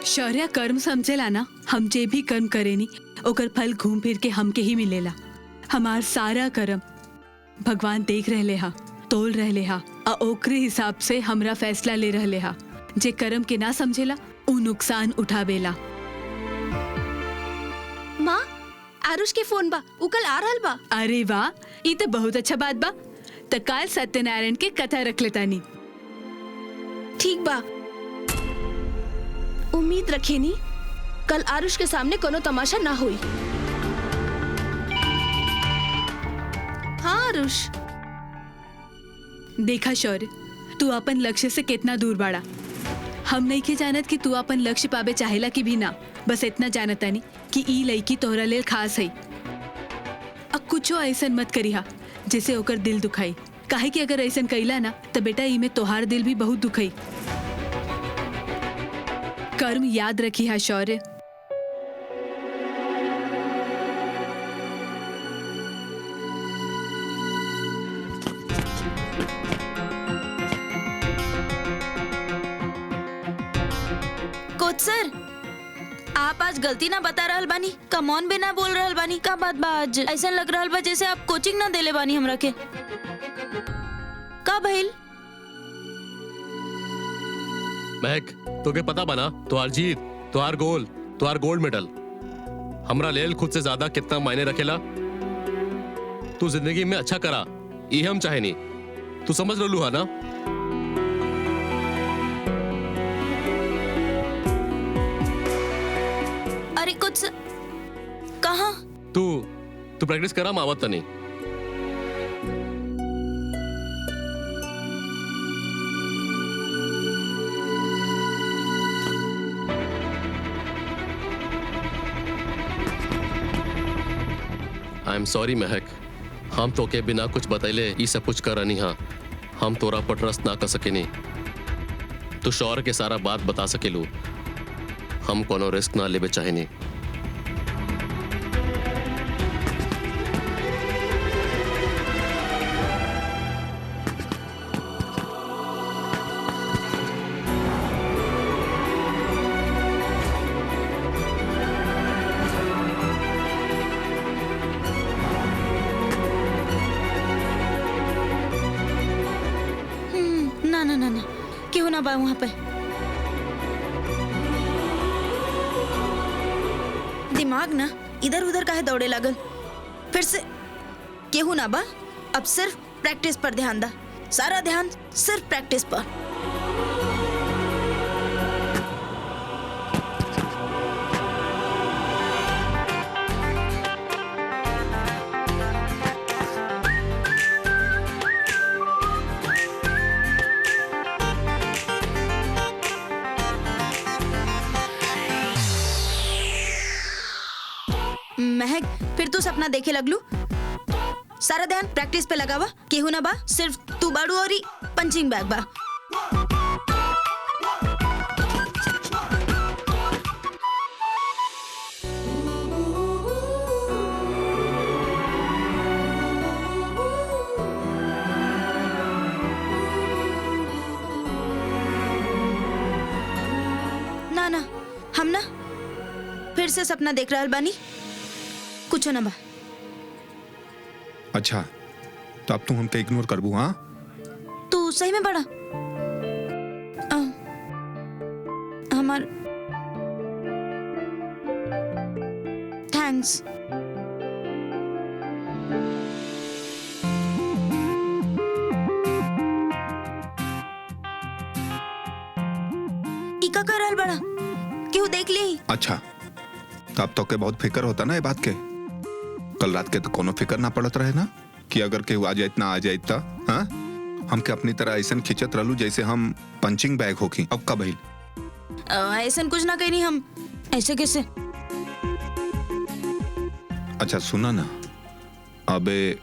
शौर्य कर्म समझेला ना, हम जे भी कर्म करेनी ओकर फल घूम फिर के हमके ही मिलेला। हमार सारा कर्म भगवान देख रहले हा, तोल रहले हा, ओकरे हिसाब से हमरा फैसला ले रहले हा। जे कर्म के ना समझेला उ नुकसान उठावेला। माँ, आरुष के फोन बा, उ कल आ रहल बा। अरे वाह, ये तो बहुत अच्छा बात बा। तो काल सत्यनारायण के कथा रख लेतानी। ठीक बा, उम्मीद रखेनी कल आरुष के सामने कोनो तमाशा ना हुई। हाँ आरुष। देखा शौर्य, तू अपन लक्ष्य से कितना दूर बाड़ा। हम नहीं के जानत कि तू अपन लक्ष्य पावे चाहेला कि भी ना, बस इतना जानतानी कि ई लड़की तोहरा लेल खास है। अब कुछो ऐसा मत करिहा जिसे ओकर दिल दुखाई, काहे कि अगर ऐसा कइला ना तो बेटा ई में तोहार दिल भी बहुत दुखाई। कर्म याद रखी हा शौर्य। कोच सर, आप आज गलती ना बता रहल बानी, कमौन भी ना बोल रहल बानी, का बात बा? आज ऐसा लग रहल बा जैसे आप कोचिंग ना देले बानी हमरा के। का भइल? महक, तोके पता बना तोहार जीत, तोहार गोल, तोहार गोल्ड मेडल हमरा लेल खुद से ज्यादा कितना मायने रखेला। तू जिंदगी में अच्छा करा, ये हम चाहे नहीं। तू समझ रहलू है ना? अरे कुछ कहाँ? तू प्रैक्टिस करा, मावत नहीं। आई एम सॉरी महक, हम तो के बिना कुछ बतैले ये सब कुछ करनी। हाँ, हम तोरा पर ट्रस्ट ना कर सके नहीं। तू शौर्य के सारा बात बता सकेलू, हम कोनो रिस्क ना लेवे चाहे नहीं। ना ना ना ना, क्यों ना बा वहाँ पे? दिमाग ना इधर उधर काहे दौड़े लागल? फिर से केहू ना बा, अब सिर्फ प्रैक्टिस पर ध्यान दा, सारा ध्यान सिर्फ प्रैक्टिस पर। महक, फिर तू सपना देखे लगलू। सारा ध्यान प्रैक्टिस पे लगावा, केहू ना बा, सिर्फ तू बाड़ू और पंचिंग बैग बा। ना ना, हम ना फिर से सपना देख रहल बानी, कुछ ना बा। अच्छा, तो अब तू हमके इग्नोर करबू? हाँ, तू सही में बड़ा हमार थैंक्स। इका कर रहल बड़ा, क्यों देख ली? अच्छा, तो अब तो के बहुत फिक्र होता ना ये बात के। कल रात के तो कोनो फिक्र ना पड़त रहे ना कि अगर केहू आ जाए ना आ जाए ता? हाँ, हमके अपनी तरह ऐसा खिंचत रहलू जैसे हम पंचिंग बैग होकी। अब का भइल? ऐसा कुछ ना कहनी हम, ऐसे कैसे? अच्छा सुना ना, अबे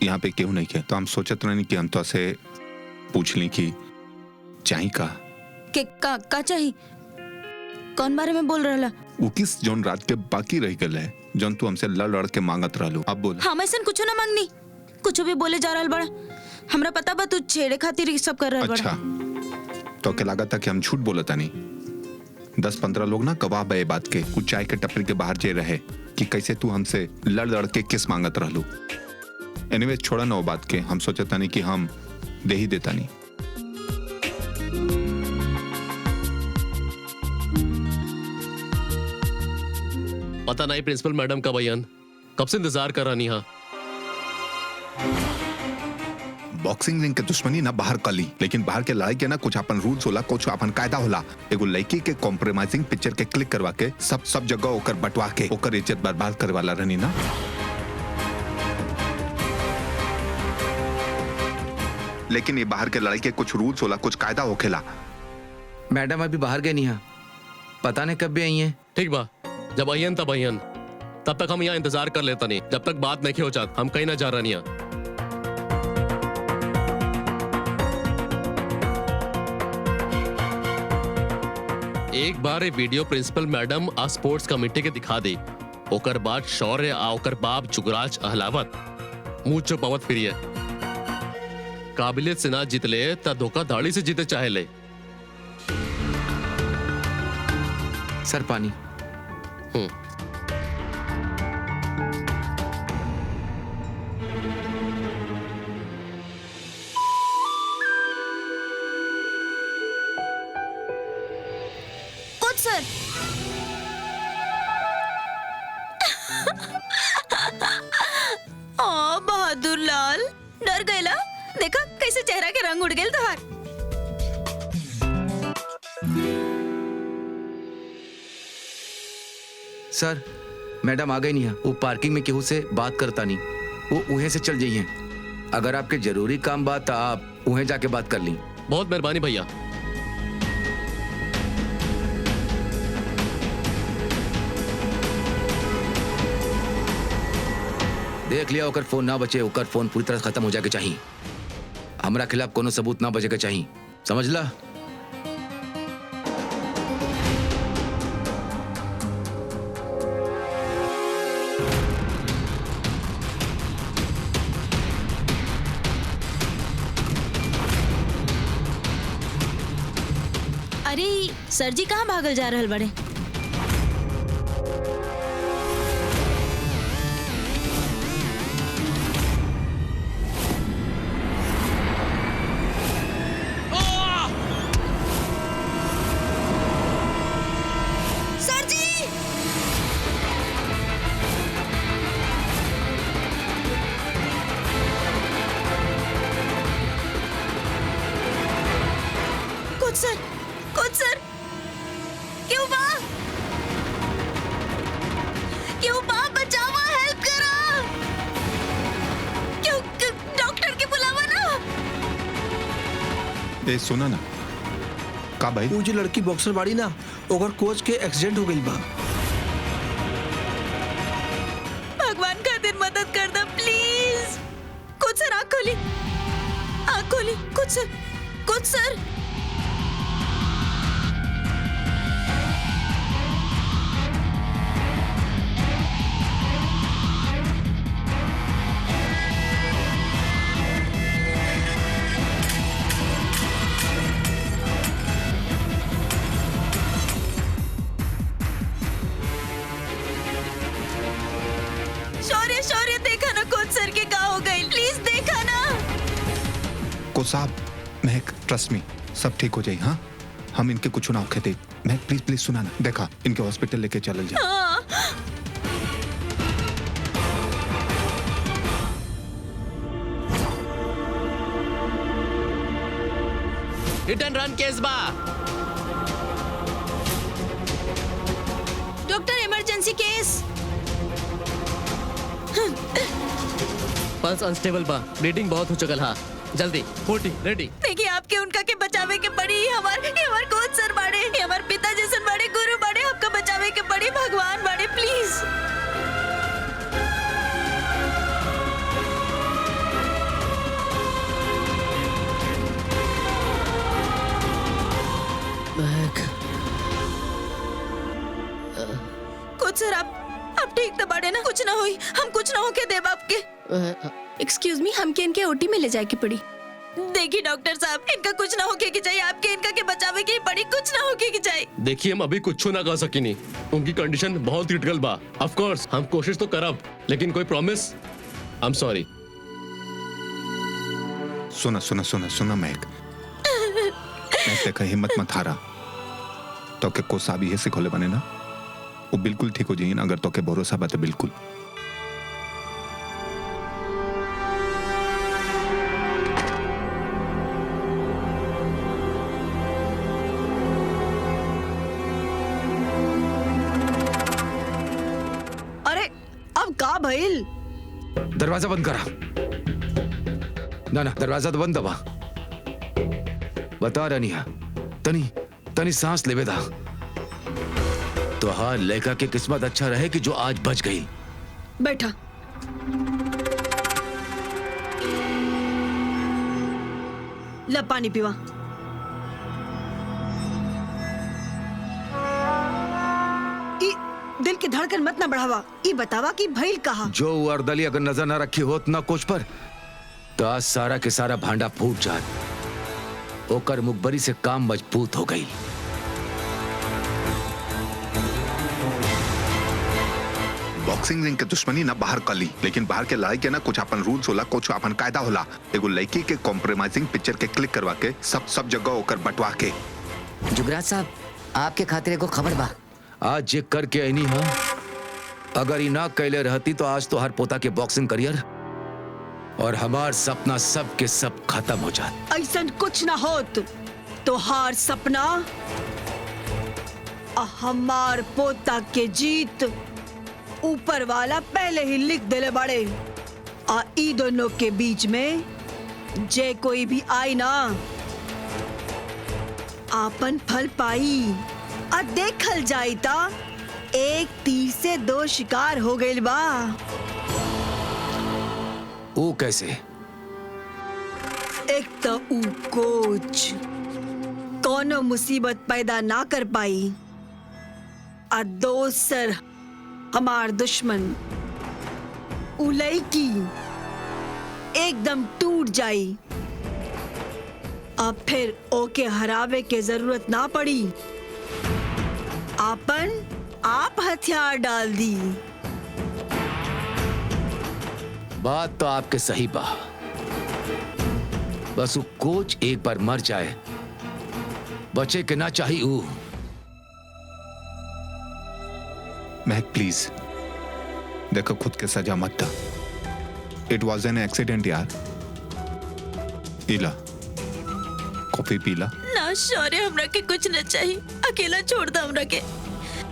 यहाँ पे केहू नहीं के तो हम सोचत रहनी कि हम तो ऐसे पूछ ली कि चाही का चाहिए? कौन बारे में बोल रहा? वो किस जोन रात के बाकी रह गए है जोन तू हमसे लड़ लड़ के मांगत रहलू। अब बोल। हम ऐसा कुछ ना मांगनी, कुछ भी बोले जा रहा बड़ा। हमरा पता बा तू छेड़े खातिर सब कर रहा बड़ा। अच्छा, तो के लगा था कि हम झूठ बोलता नहीं? 10-15 लोग ना गवाह बे बात के कुछ चाय के टपरी के बाहर जे रहे कि कैसे तू हमसे लड़ लड़ के किस मांगत रहलू। एनीवे छोड़ा ना वो बात के, हम सोचता नहीं कि हम दे ही देता नहीं। पता नहीं प्रिंसिपल मैडम का बयान कब से इंतजार कर रहा हाँ। बॉक्सिंग रिंग के दुश्मनी ना बाहर कली, लेकिन बाहर के लड़ाई के ना कुछ अपन रूल्स होला, कुछ अपन कायदा होला। एगो लड़की के कॉम्प्रोमाइजिंग पिक्चर के क्लिक करवा के सब जगह ओकर बंटवा के ओकर इज्जत बर्बाद करे वाला रहनी ना। लेकिन ये बाहर के लड़ाई के कुछ रूल्स होला, कुछ कायदा होखेला। मैडम अभी बाहर गए नहीं हैं, पता नहीं कब भी आई हैं। ठीक बा, जब अयन तब अयन, तब तक हम यहाँ इंतजार कर लेता नहीं। जब तक बात नहीं हो जात हम कहीं ना जा रहा नहीं। एक बार ये वीडियो प्रिंसिपल मैडम आ स्पोर्ट्स कमेटी के दिखा दे, ओकर बाद शौर्य आ ओकर बाप जुगराज अहलावत मुंह चुपावत फिरिए। काबिलियत से ना जीतले ता धोखाधड़ी से जीते चाहे ले। सर पानी। कोच सर, ओ बहादुर लाल, डर गएला? देखा कैसे चेहरा के रंग उड़ गेल तोहार। सर मैडम आ गई नहीं है, वो पार्किंग में केहू से बात करता नहीं, वो उहे से चल जाइए। अगर आपके जरूरी काम बात तो आप उहे जाके बात कर ली। बहुत मेहरबानी भैया। देख लिया ओकर फोन ना बचे, ओकर फोन पूरी तरह खत्म हो जाके चाहिए। हमरा खिलाफ कोनो सबूत ना बचे के चाहिए, समझला? अरे सर जी कहाँ भागल जा रहल बड़े? सर जी! कोच सर, कोच सर, क्यों बा? क्यों बा? बचावा, हेल्प करा। क्यों डॉक्टर के बुलावा ना। ए सुना ना, का भाई? वो जो लड़की बॉक्सर बाड़ी ना, ओकर कोच के एक्सीडेंट हो गई बा। भगवान का दिन मदद कर दो प्लीज। कोच सर आँख खोली, आँख खोली। कोच सर, कोच सर। शौर्य, शौर्य देखा ना कोच सर के का हो गई, प्लीज देखा ना। को साहब, महक ट्रस्ट मी, सब ठीक हो जाए। हाँ, हम इनके कुछ ना होखे दे। महक प्लीज प्लीज सुना ना, देखा इनके हॉस्पिटल लेके चल जाए। हाँ। हिट एंड रन केस बा। डॉक्टर इमरजेंसी केस। पल्स अनस्टेबल बा, ब्लीडिंग बहुत हो चुकल हा। जल्दी 40 रेडी। देखिए आपके उनका के बचावे के पड़ी। ये हमार कोच सर बाड़े, ये हमार पिता जैसन बड़े गुरु बाड़े, आपका बचावे के पड़ी। भगवान बाड़े प्लीज। कोच सर आप ठीक तो बाड़े ना? कुछ ना हुई, हम कुछ ना होके देब आपके। एक्सक्यूज मी, हमके इनके ओटी में ले जाए की पड़ी। देखिए डॉक्टर साहब, इनका कुछ ना होके की चाहिए, आपके इनका के बचावे की बड़ी कुछ ना होके की चाहिए। देखिए हम अभी कुछ ना कर सकी नहीं, उनकी कंडीशन बहुत क्रिटिकल बा। ऑफ कोर्स हम कोशिश तो करब, लेकिन कोई प्रॉमिस आई एम सॉरी। सुना सुना सुना सुना महक, ऐसे का हिम्मत मत हारा। तो के को साबी है सिखोले बने ना, वो बिल्कुल ठीक हो जाइए ना, अगर तो के भरोसा बात है बिल्कुल। अरे अब का भइल? दरवाजा बंद करा। ना ना, दरवाजा तो बंद दबा। बता रनिया, तनी तनी सांस लेवे दा। तो हाँ, लेका की किस्मत अच्छा रहे कि जो आज बच गई। बैठा। ला पानी पीवा। ई दिल की धड़कन मत ना बढ़ावा। ई बतावा कि भइल कहा? जो अर्दली अगर नजर न रखी होत ना कुछ पर, तो आज सारा के सारा भांडा फूट जात। ओकर मुखबरी से काम मजबूत हो गई। बॉक्सिंग रिंग के दुश्मनी ना बाहर कली, लेकिन बाहर के लड़ाई के ना कुछ अपन रूल्स होला, कुछ अपन कायदा होला। एगो लड़की के कॉम्प्रोमाइजिंग पिक्चर के क्लिक करवा के सब जगह होकर बंटवा के। जुगराज साहब, आपके खातिर एगो खबर बा। आज ये करके ऐनी हाँ, अगर ही ना कैले रहती तो आज तो हर पोता के बॉक्सिंग करियर और हमार सपना सब के सब खत्म हो जात। ऐसा कुछ ना होत। तो हार सपना हमार पोता के जीत ऊपर वाला पहले ही लिख देले बड़े। ई दोनों के बीच में जे कोई भी आई ना, आपन फल पाई। देखल जाई ता एक तीर से दो शिकार हो गइल बा। वो कैसे? एक तो ऊ कोच कोनो मुसीबत पैदा ना कर पाई, और दोसर हमार दुश्मन ऊ लड़की एकदम टूट जाई। अब फिर ओके हरावे के जरूरत ना पड़ी, आप हथियार डाल दी। बात तो आपके सही बा, बस वो कोच एक बार मर जाए, बचे के ना चाहिए। ऊ महक प्लीज देखो, खुद के सजा मत दा। इट वॉज एन एक्सीडेंट यार। पीला कॉफी पीला। ना शौर्य, हमरा के कुछ न चाहिए। अकेला छोड़ दो हमरा के,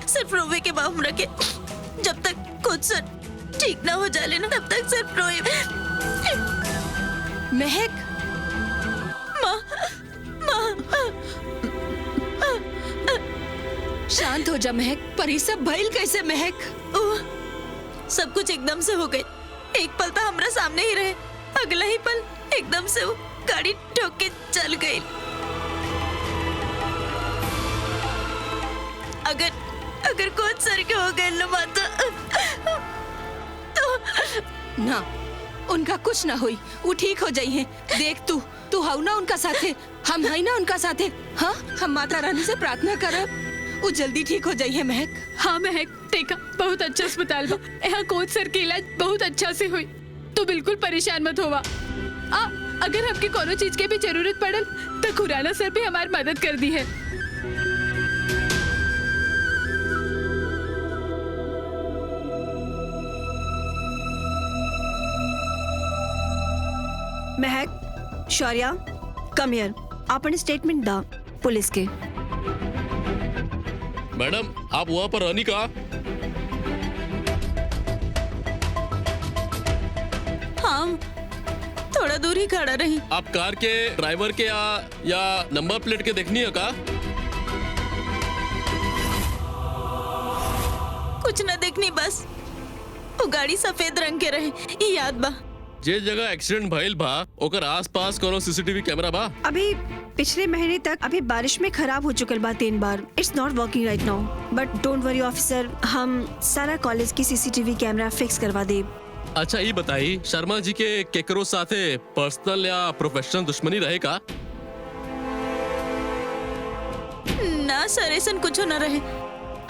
सिर्फ रोवे के बाद हमरा के। जब तक कुछ सर ठीक ना हो जाले ना, तब तक सिर्फ रोए। महक, शांत हो जा महक। पर ये सब भइल कैसे महक? सब कुछ एकदम से हो गई। एक पल तो हमरा सामने ही रहे, अगला ही पल एकदम से वो गाड़ी ठोक के चल गई। अगर कोच सर के हो गए ना तो ना, उनका कुछ ना हुई, वो ठीक हो जाई है। देख तू हाउ ना उनका साथे, हम है ना उनका साथे। हाँ, हम माता रानी से प्रार्थना करब वो जल्दी ठीक हो जाई है महक। हाँ महक, देखा बहुत अच्छा अस्पताल बा। यहाँ कोच सर के इलाज बहुत अच्छा से हुई, तो बिल्कुल परेशान मत होवा। अगर हमके कोनो चीज के भी जरूरत पड़ल तो खुराना सर भी हमारी मदद कर दी है। महक, शौर्या, कम हियर। आपने स्टेटमेंट दा पुलिस के। मैडम आप वहाँ पर रानी का? हाँ, थोड़ा दूर ही खड़ा रही। आप कार के ड्राइवर के या नंबर प्लेट के देखनी है का? कुछ न देखनी, बस वो गाड़ी सफेद रंग के रहे, ये याद बा। जे जगह एक्सीडेंट भइल बा ओकर आसपास कोनो सीसीटीवी कैमरा बा? अभी पिछले महीने तक अभी बारिश में खराब हो चुकल बा 3 बार। It's not working right now, but don't worry officer, हम सारा कॉलेज की सीसीटीवी कैमरा फिक्स करवा दे। अच्छा ये बताई शर्मा जी के केकरो साथे पर्सनल या प्रोफेशनल दुश्मनी रहेगा? ना सर, ऐसा कुछ न रहे।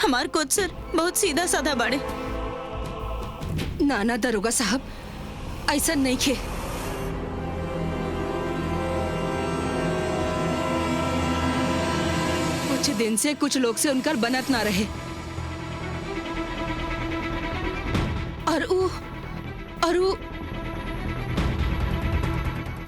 हमार कोच सर बहुत सीधा साधा बाड़े। ना ना दरोगा साहब, ऐसा नहीं खे। कुछ दिन से कुछ लोग से उनकर बनत ना रहे और ऊ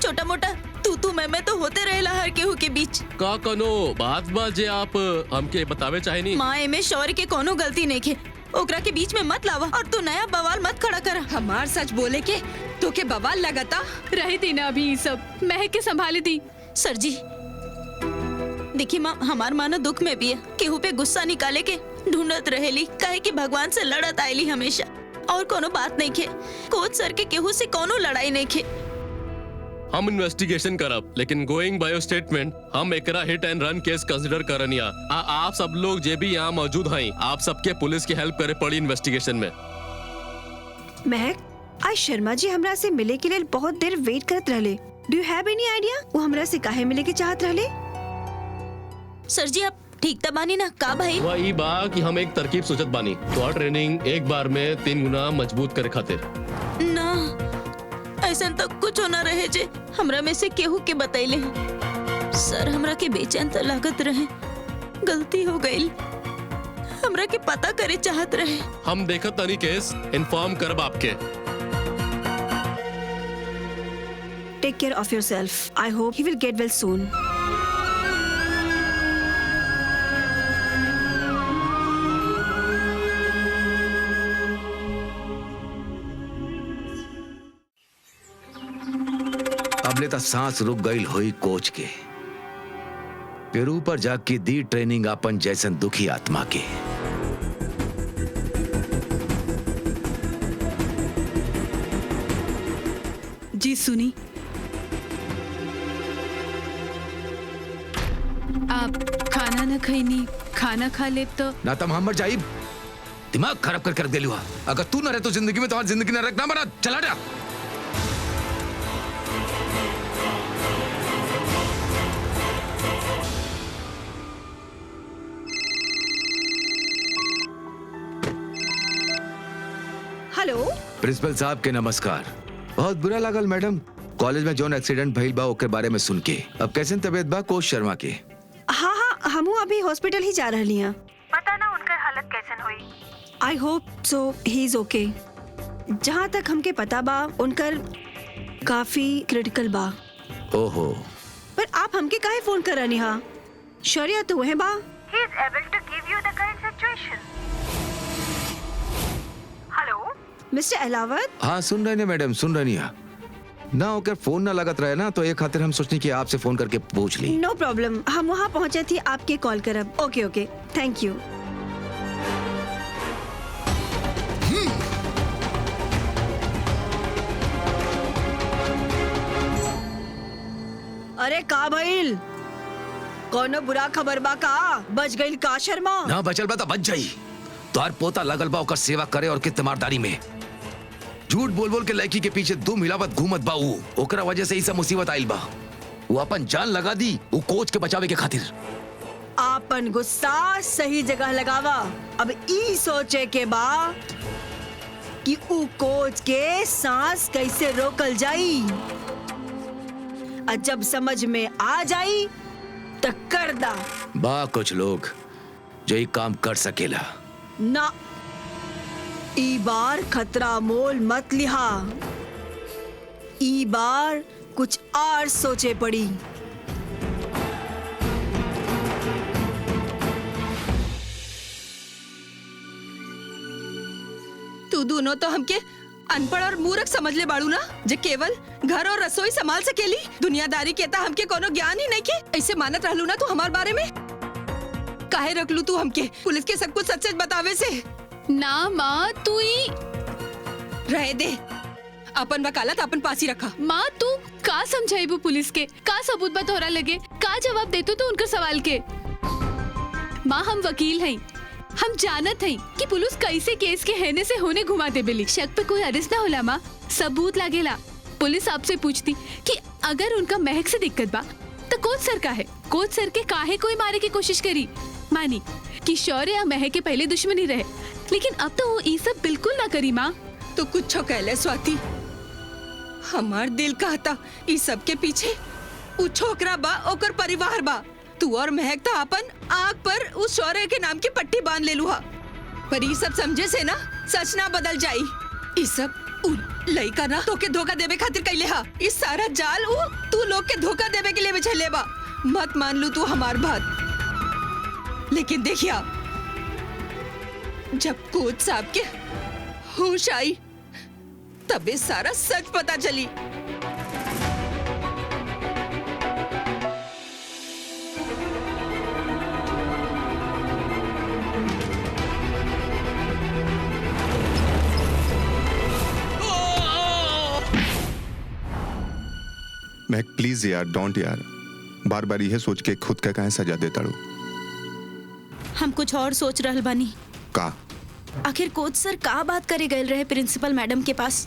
छोटा मोटा तू मैं तो होते रहेला हर केहू के बीच। का कनो बात जे आप हमके बतावे चाहे नहीं? माँ एमे शौर्य के कोनो गलती नहीं खे, ओकरा के बीच में मत लावा और तू नया बवाल मत खड़ा कर। हमार सच बोले के तो के बवाल लगाता। रहे थी ना अभी ये सब, महक के संभाली थी। सर जी देखिए माँ, हमार मानो दुख में भी है, केहू पे गुस्सा निकाले के ढूंढत रहेली, काहे कि भगवान से लड़त आयली हमेशा, और कोनो बात नहीं खे। कोच सर के केहू से कोनो लड़ाई नहीं खे। हम इन्वेस्टिगेशन करब, लेकिन गोइंग बाय स्टेटमेंट हम एकरा hit and run case consider करनिया। आप सब लोग जे भी यहाँ मौजूद हैं, आप सबके पुलिस की हेल्प करे पड़ी इन्वेस्टिगेशन में। महक, आज शर्मा जी हमरा से मिले के लिए बहुत देर वेट करत रहले। Do you have any idea वो हमरा से काहे मिले के चाहत रहले? सर जी आप ठीक त बानी ना? का भाई वही बा कि हम एक तरकीब सोचत बानी, तो ट्रेनिंग एक बार में 3 गुना मजबूत करे खातिर। ना ऐसा तो कुछ होना रहे जे हमरा में से केहू के बतैले। सर हमरा के बेचैन तो लागत रहे, गलती हो गई, हमरा के पता करे चाहत रहे। हम देखत तनी केस इन्फॉर्म करब आपके। Take care of yourself. I hope he will get well soon. अब लेता सांस रुक गई हुई कोच के, फिर ऊपर जाके दी ट्रेनिंग अपन जैसन दुखी आत्मा के। जी सुनी, आप खाना न खैनी, खाना खा ले तो ना तम हम मर जाइब, दिमाग खराब कर दिलू। अगर तू ना रहे तो जिंदगी में तुम्हारी जिंदगी न रखना बना। चला जा। हेलो प्रिंसिपल साहब के नमस्कार। बहुत बुरा लागल मैडम, कॉलेज में जोन एक्सीडेंट भइल बा ओकर बारे में सुन के। अब कैसे तबीयत बा कोच शर्मा के? हाँ हाँ, हमू अभी हॉस्पिटल ही जा रहली हैं। पता ना उनकर हालत कैसन हुई। I hope so he is okay. जहाँ तक हमके पता बा उनकर काफी क्रिटिकल बा। ओहो, पर आप हमके काहे फोन कर रही? हाँ शौर्य तो वह बा। He is able to give you the current situation. Hello mister Ahlawat. हाँ सुन रहे ने मैडम, सुन रही है ना। ओकर फोन ना लगत रहे ना, तो एक खातिर हम सोचनी कि आपसे फोन करके पूछ ली। नो प्रॉब्लम, हम वहाँ पहुँचे थी, आपके कॉल करब। ओके ओके, थैंक यू। अरे का भइल? कोनो बुरा खबर बा का? बच गई का शर्मा? ना बचल बा तो बच जाई। तोहार पोता लगल बा ओकर सेवा करे और कित तीमारदारी में। झूठ बोल बोल के लड़की के पीछे दो मिलावट घूमत बा। ओकरा वजह से ही सब मुसीबत आइल बा। वो अपन जान लगा दी वो कोच के बचावे के खातिर। आपन गुस्सा सही जगह लगावा। अब ई सोचे के बा कि ऊ कोच के सांस कैसे रोकल जाई। और जब समझ में आ जाई तो कर दा। बा कुछ लोग जो ये काम कर सकेला ना, ई बार खतरा मोल मत लिहा। ई बार कुछ और सोचे पड़ी। तू दोनों तो हमके अनपढ़ और मूर्ख समझ ले बाड़ू ना, जे केवल घर और रसोई संभाल सकेली। दुनियादारी के ता हमके कोनो ज्ञान ही नहीं के। ऐसे मानत रहलू ना तू हमार बारे में? काहे रखलू तू हमके पुलिस के सब कुछ सच सच बतावे से? ना माँ तू ही रहे दे, अपन वकालत अपन पास ही रखा। माँ तू का समझाइबू पुलिस के? का सबूत बा तोहरा लगे? का जवाब देतू तू उनकर सवाल के? माँ हम वकील हैं, हम जानत हई कि पुलिस कैसे केस के हेने से होने घुमा दे बेली। शक पे कोई अरेस्ट ना होला माँ, सबूत लागेला। पुलिस आपसे पूछती कि अगर उनका महक से दिक्कत बा तो कोच सर का है, कोच सर के काहे कोई मारे की कोशिश करी। मानी कि शौर्य या महक के पहले दुश्मनी रहे, लेकिन अब तो वो ये सब बिल्कुल ना करी माँ। तो कुछ कहले स्वाति, हमार दिल कहता इस सब के पीछे उ छोकरा बा, ओकर परिवार बा। तू और महक तो अपन आँख पर उस शौर्य के नाम की पट्टी बांध ले लुहा, पर ये सब समझे से ना सच ना बदल जाई। ये सब लइका ना तो के धोखा देवे खातिर कैले हा। इस सारा जाल उ तू लोग के धोखा देवे के लिए बिछले बा। मत मान लू तू हमार बात, लेकिन देखिया जब कोच साहब के होश आई तबे सारा सच पता चली। महक प्लीज यार, डोंट यार, बार बार यह सोच के खुद का काहे सजा देता रू। हम कुछ और सोच रहल बानी। का? आखिर कोच सर का बात करे गए रहे प्रिंसिपल मैडम के पास,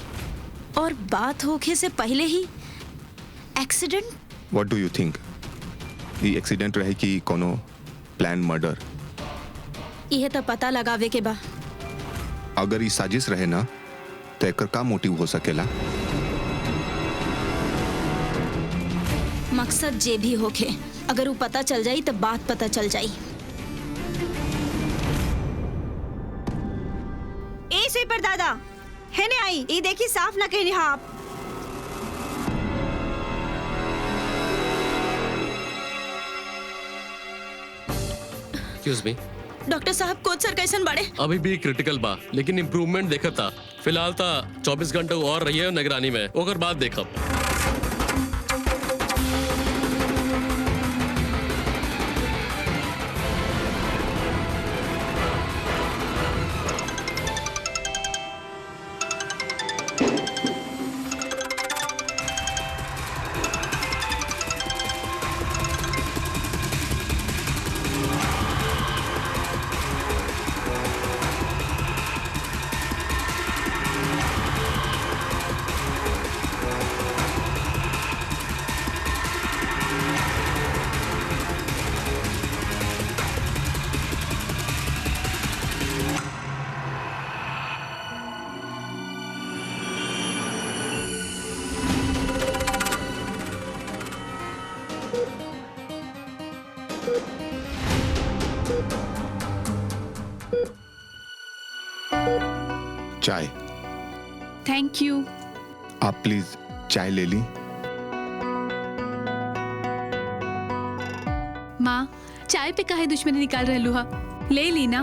और बात होके से पहले ही accident. What do you think? ये एक्सीडेंट रहे कि कोनो प्लान मर्डर? यह तो पता लगावे के बा। अगर ये साजिश रहे ना तो एकर का मोटिव हो सकेला? मकसद जे भी होके, अगर वो पता चल जाई तो बात पता चल जाई। ए स्वीपर दादा, है ने आई, ये देखी साफ ना कही आप। एक्सक्यूज मी डॉक्टर साहब, कोच सर कैसन बाड़े? अभी भी क्रिटिकल बा, लेकिन इम्प्रूवमेंट देखत था। फिलहाल ता 24 घंटे और रही है निगरानी में, ओकर बाद देखब। चाय। Thank you. आप प्लीज चाय ले ली। माँ, चाय पे काहे दुश्मनी निकाल रहलू हा? ले ली ना।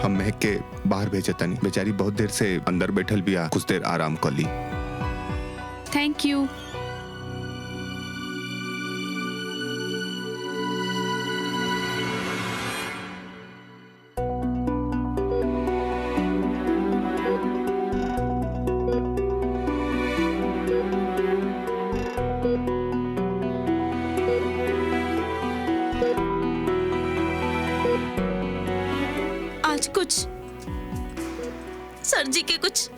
हम महक के बाहर भेजे तनी, बेचारी बहुत देर से अंदर बैठल बिया, कुछ देर आराम कर ली। Thank you. आज कुछ सर जी के कुछ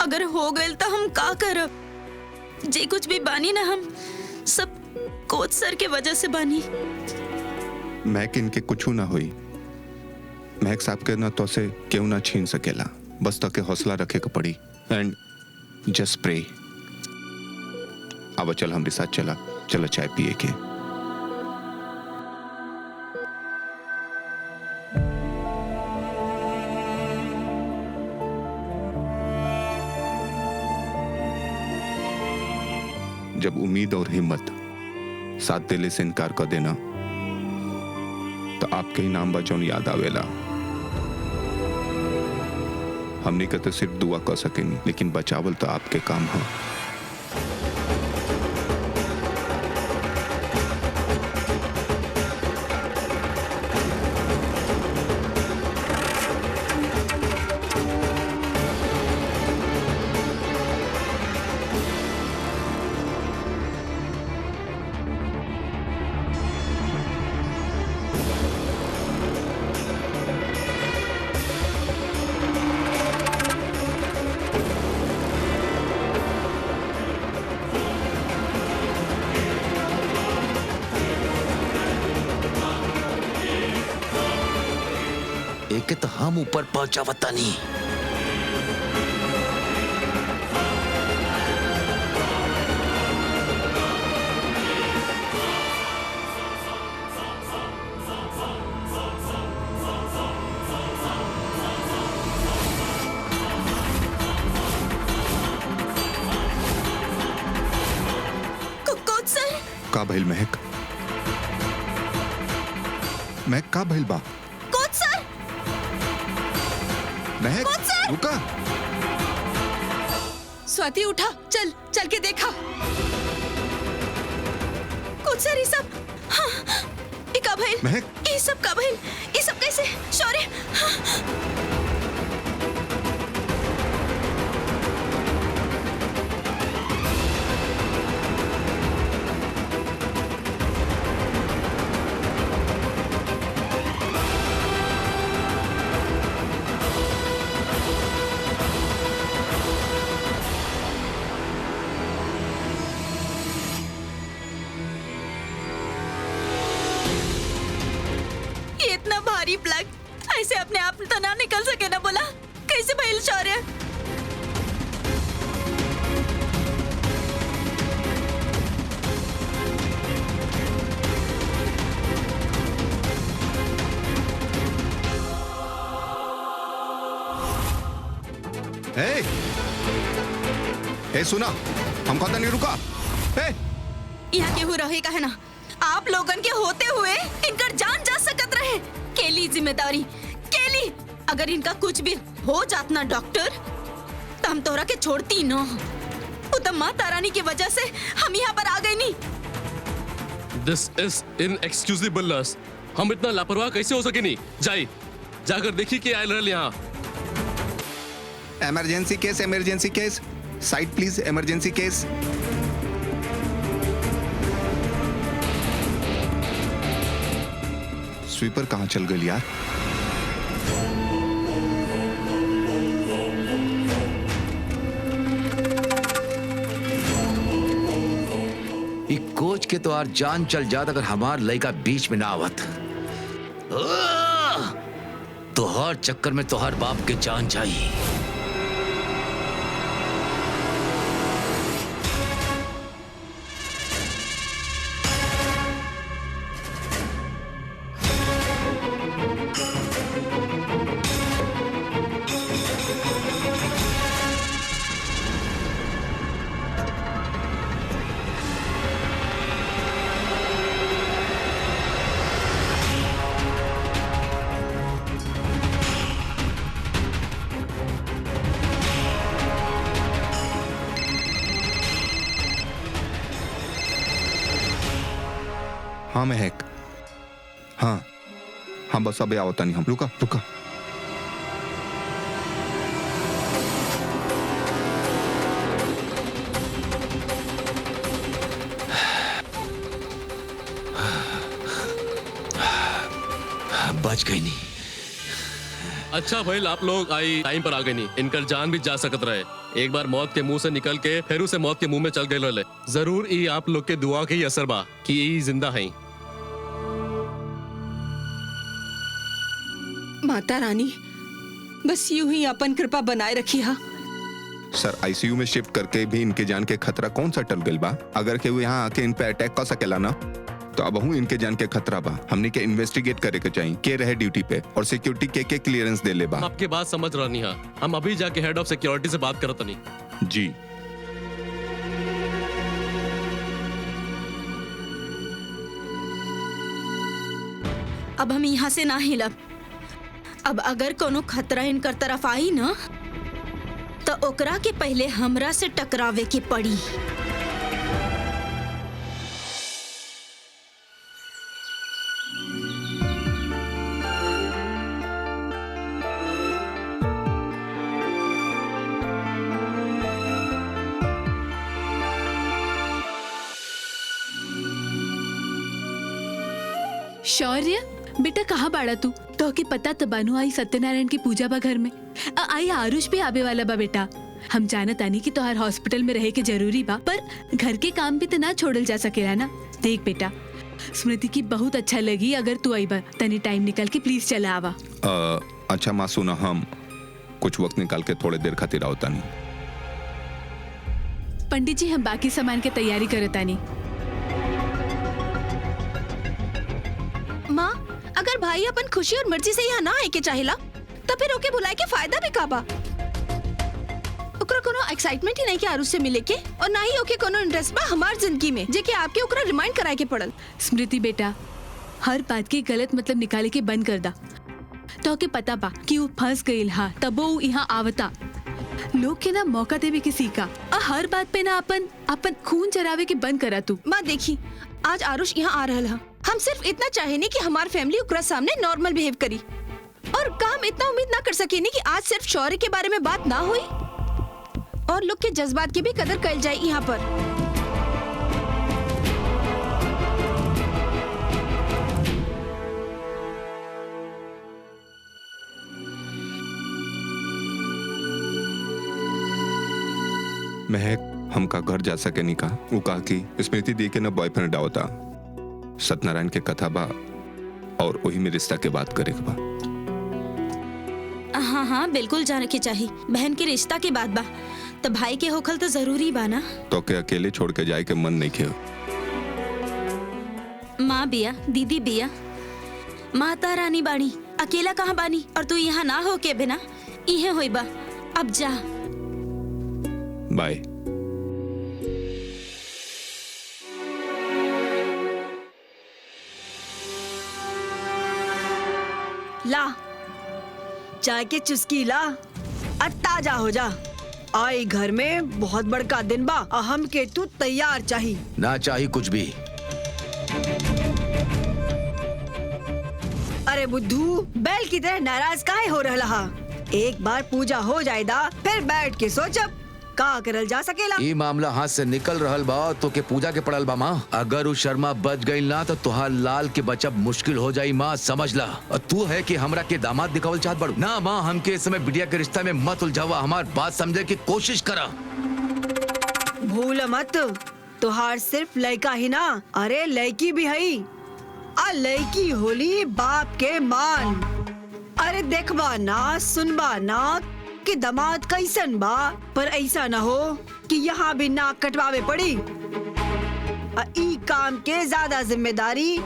अगर हो गए तो हम का करब? जे कुछ भी बानी ना, हम सब कोच सर के वजह से बानी। महक इनके कुछ ना हुई। महक साहब के ना तो से क्यों ना छीन सकेला, बस तो के हौसला रखे के पड़ी। And just pray. अब चल हमारे साथ चला, चलो चाय पिए के। जब उम्मीद और हिम्मत साथ दिले से इनकार कर देना तो आपके ही नाम बचौन याद आवेला। हमने का तो सिर्फ दुआ कर सकेंगे, लेकिन बचावल तो आपके काम है। एक तो हम ऊपर पहुंचावता नहीं। कोच सर, का भइल महक? महक का भइल बा? कोच सर, महक रुका। स्वाति उठा, चल चल के देखा। कोच सर, ये सब हाँ, ये कब है? महक ये सब कब है? ये सब कैसे? शौर्य, ये इतना भारी प्लग ऐसे अपने आप तो ना निकल सके ना, बोला कैसे भइल शौर्य? ए, ए सुना, हम कदा नहीं रुका। ए, यहाँ केहू रहे का है ना, आप लोगन के होते हुए इनकर जान जा सकत रहे। केली जिम्मेदारी, केली अगर इनका कुछ भी हो जात ना डॉक्टर, तो हम तोहरा के छोड़ती न। वो तो माँ तारानी की वजह से हम यहाँ पर आ गए नहीं। दिस इज इनएक्सक्यूजेबल। हम इतना लापरवाह कैसे हो सके? नहीं जाई, जाकर देखी कि आयल रहल यहाँ। Emergency case, emergency case, side please, emergency case. Sweeper कहाँ चल गई यार? ये कोच के तो यार जान चल जात अगर हमार लड़का बीच में ना आवत। तो हर चक्कर में तो हर बाप के जान चाहिए। हाँ महक, हाँ हाँ बस अभी आवता नहीं हम। रुका रुका। बच गई नहीं। अच्छा भाई, आप लोग आई टाइम पर आ गए। नहीं इनकर जान भी जा सकत रहे। एक बार मौत के मुंह से निकल के फिर उसे मौत के मुंह में चल गए रहे। जरूर ई आप लोग के दुआ के ही असर बा कि ई जिंदा है। माता रानी बस यूं ही अपन कृपा बनाए रखी। हा सर आईसीयू में शिफ्ट करके भी इनके जान के खतरा कौन सा टल गइल बा? अगर के वो यहाँ आके इन पे अटैक कर सकेला ना, तो अब हूँ इनके जान के खतरा बा। हमने के इन्वेस्टिगेट करे के चाहिए के रहे ड्यूटी पे और सिक्योरिटी के क्लियरेंस दे ले बा। हम आपके बात समझ रहा नहीं। हम अभी जाके हेड ऑफ सिक्योरिटी से बात करत नहीं। जी अब हम यहाँ से ना हिलब। अब अगर कोनो खतरा इनकर तरफ आई ना, तो ओकरा के पहले हमरा से टकरावे के पड़ी। शौर्य बेटा कहाँ बाड़ा तू? तो के पता तो बानू आई सत्यनारायण की पूजा बा घर में। आई आरुष भी आवे वाला बा बेटा। हम जानत आनी कि तोहार हॉस्पिटल में रहे के जरूरी बा, पर घर के काम भी तो ना छोड़ल जा सकेला ना। देख बेटा, स्मृति की बहुत अच्छा लगी अगर तू आई बा। तनी टाइम निकल के प्लीज चला आवा। अच्छा माँ सुना, हम कुछ वक्त निकाल के थोड़े देर खातिर आवता नहीं। पंडित जी हम बाकी सामान के तैयारी करतानी। माँ, अगर भाई अपन खुशी और मर्जी से यहाँ ना आए के चाहेला तो फिर ओके बुलाए के फायदा भी का बा? ओकरा कोनो एक्साइटमेंट ही नहीं के आरुष से मिले के, और ना ही ओके कोनो इंटरेस्ट बा हमार जिंदगी में जे के आपके ओकरा रिमाइंड कराए के पड़ल। स्मृति बेटा, हर बात के गलत मतलब निकाले के बंद कर दा। तो के पता बा कि वो फंस गईल हा, तबो वो यहाँ आवता। लोग के ना मौका देवे किसी का, और हर बात पे ना अपन खून चरावे के बंद करा तू। माँ देखी, आज आरुष यहाँ आ रहल हा। हम सिर्फ इतना चाहेनी कि हमार फैमिली ओकरा सामने नॉर्मल बिहेव करी, और का हम इतना उम्मीद ना कर सकेनी कि आज सिर्फ शौर्य के बारे में बात ना हुई और लोग के जज्बात की भी कदर कल जाए यहाँ पर। महक हमका घर जा सके नहीं कहा। वो कहा कि स्मृति दी के ना बॉयफ्रेंड आवता, सत्यनारायण के कथा बा और वही में रिश्ता के बात करे के बा। हाँ हाँ बिल्कुल जाने के चाहिए। बहन के रिश्ता की बात बा तो भाई के होखल तो जरूरी बा ना। तो के अकेले छोड़ के जाए के मन नहीं खे। माँ बिया, दीदी बिया, माता रानी बानी, अकेला कहाँ बानी? और तू यहाँ ना हो के बिना इहे होई बा। अब जा। बाय। ला चाय के चुस्की ला, और ताजा हो जा। आई घर में बहुत बड़का दिन बा, और हम के तू तैयार चाही। ना चाहिए कुछ भी। अरे बुद्धू, बैल की तरह नाराज काहे हो रहा? एक बार पूजा हो जाएदा, फिर बैठ के सोचब का करल जा सकेला। ये मामला हाथ से निकल रहल बा तो के पूजा के पड़ल बा माँ। अगर वो शर्मा बच गई ना तो तुहार लाल के बचब मुश्किल हो जाई माँ, समझ ला। और तू है कि हमरा के दामाद दिखावल चाहत बड़ू ना माँ। हमके इस समय बिटिया के रिश्ता में मत उलझावा, हमार बात समझे की कोशिश करा। भूल मत, तुहार सिर्फ लड़का ही ना, अरे लड़की भी है। आ लड़की होली बाप के मान। अरे देखबा ना, सुनबा ना कि दामाद कैसन बा, पर ऐसा न हो कि यहाँ भी नाक कटवावे पड़ी। ई काम के ज्यादा जिम्मेदारी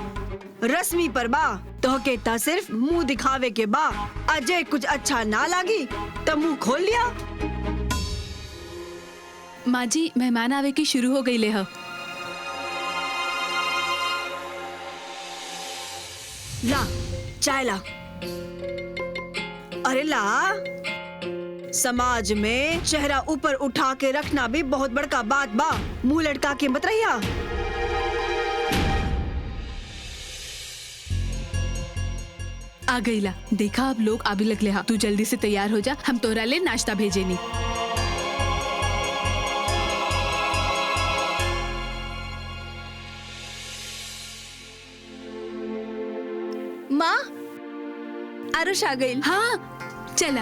रश्मि पर बा। तो के ता सिर्फ मुंह दिखावे के बा। अजय कुछ अच्छा ना लगी तो मुंह खोल लिया। माँ जी मेहमान आवे की शुरू हो गई ले ह। ला चाय ला। अरे ला, समाज में चेहरा ऊपर उठा के रखना भी बहुत बड़का बात बा। मुंह लटका के मत रहिया। आ गई ला, देखा अब लोग आबी लगले हा। तू जल्दी से तैयार हो जा, हम तोरा ले नाश्ता भेजेनी। माँ, आरुष आ गई। हाँ चला।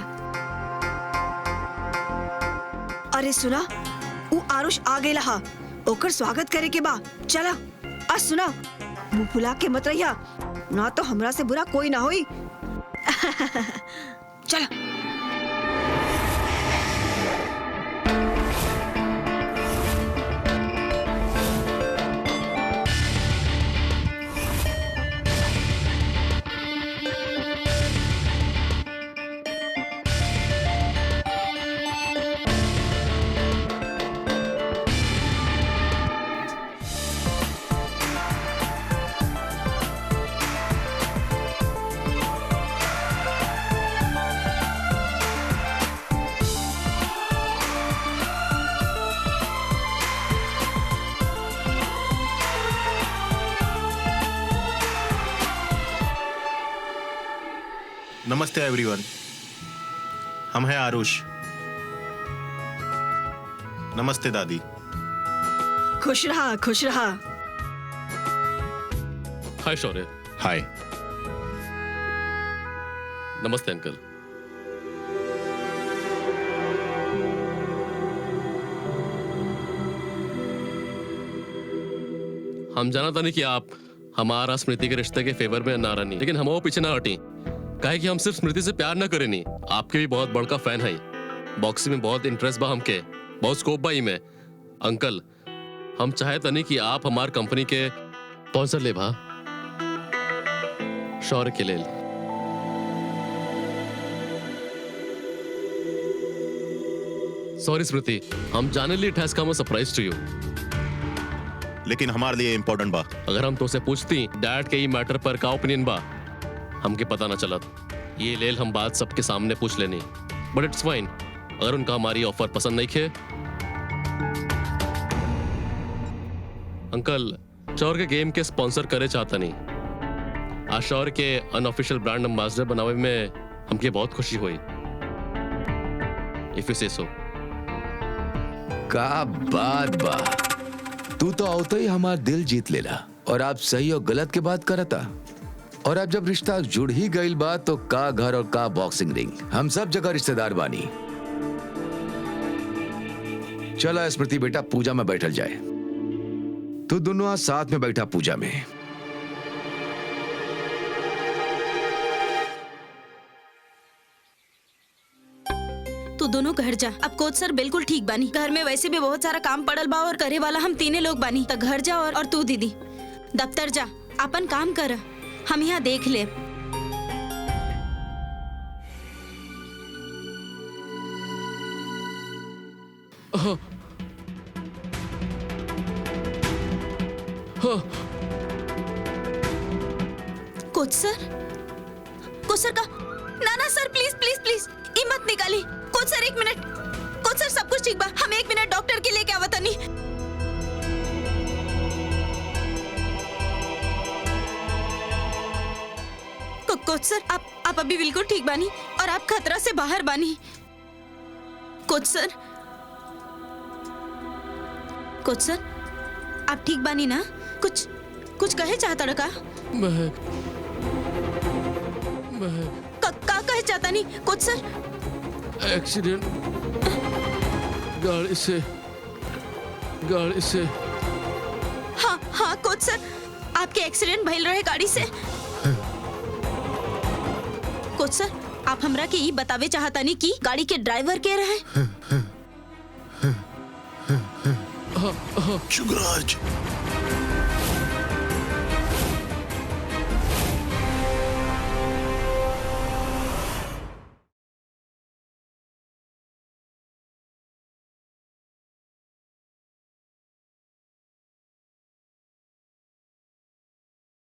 अरे सुना, वो आरुष आ गई हा, ओकर स्वागत करे के बा। चला। आ सुना, मुंह फुला के मत रहिया, ना तो हमरा से बुरा कोई ना होई। चला। नमस्ते एवरीवन, हम हैं आरुष। नमस्ते दादी। खुश रहा, खुश रहा। हाय शौर्य। हाय। नमस्ते अंकल। हम जाना था नहीं कि आप हमारा स्मृति के रिश्ते के फेवर में ना रहनी, लेकिन हम वो पीछे ना हटी। काहे कि हम सिर्फ स्मृति से प्यार न करे नहीं, आपके भी बहुत बड़का फैन है। बॉक्सिंग में बहुत इंटरेस्ट बा हमके, बहुत स्कोप बा ई में। अंकल हम चाहे तनी कि आप हमार कंपनी के स्पॉन्सर ले भा शौर्य के लेल। सॉरी स्मृति, हम जाने लिए ठहस का सरप्राइज टू यू। लेकिन हमारे लिए इम्पोर्टेंट बा। अगर हम तो से पूछती डैड के ई मैटर पर का ओपिनियन बा, हमके पता ना चलत। ये लेल हम बात सबके सामने पूछ लेनी, बट इट्स फाइन। अगर उनका हमारी ऑफर पसंद नहीं खे। अंकल शौर्य के गेम के स्पॉन्सर करे चाहता नहीं। आज शौर्य के अनऑफिशियल ब्रांड एम्बेसडर बनावे में हमके बहुत खुशी हुई। इफ यू से सो। का बात बा, तू तो आवते ही हमार दिल जीत लेला और आप सही और गलत के बात करता। और अब जब रिश्ता जुड़ ही गई बात तो का घर और का बॉक्सिंग रिंग, हम सब जगह रिश्तेदार बानी। चला स्मृति बेटा, पूजा में बैठल जाए। तू दोनों आज साथ में बैठा पूजा में। तू दोनों घर जा। अब कोच सर बिल्कुल ठीक बानी। घर में वैसे भी बहुत सारा काम पड़ल बा और करे वाला हम तीने लोग बानी। तो घर जा और तू दीदी दफ्तर जा, अपन काम कर, हम यहाँ देख ले। कोच सर का ना ना सर, प्लीज प्लीज प्लीज हिम्मत निकाली। कोच सर 1 मिनट। कोच सर सब कुछ ठीक बा, हम 1 मिनट डॉक्टर के लेके आवत नहीं। कोच सर आप अभी बिल्कुल ठीक बानी और आप खतरा से बाहर बानी। कोच सर आप ठीक बानी ना? कुछ कहे चाहता का कहे चाहता नहीं कोच सर? एक्सीडेंट गाड़ी से। हाँ कोच सर, आपके एक्सीडेंट भइल रहे गाड़ी से। कोच सर आप हमरा के ई बतावे चाहता नहीं कि गाड़ी के ड्राइवर के रहे? शुभराज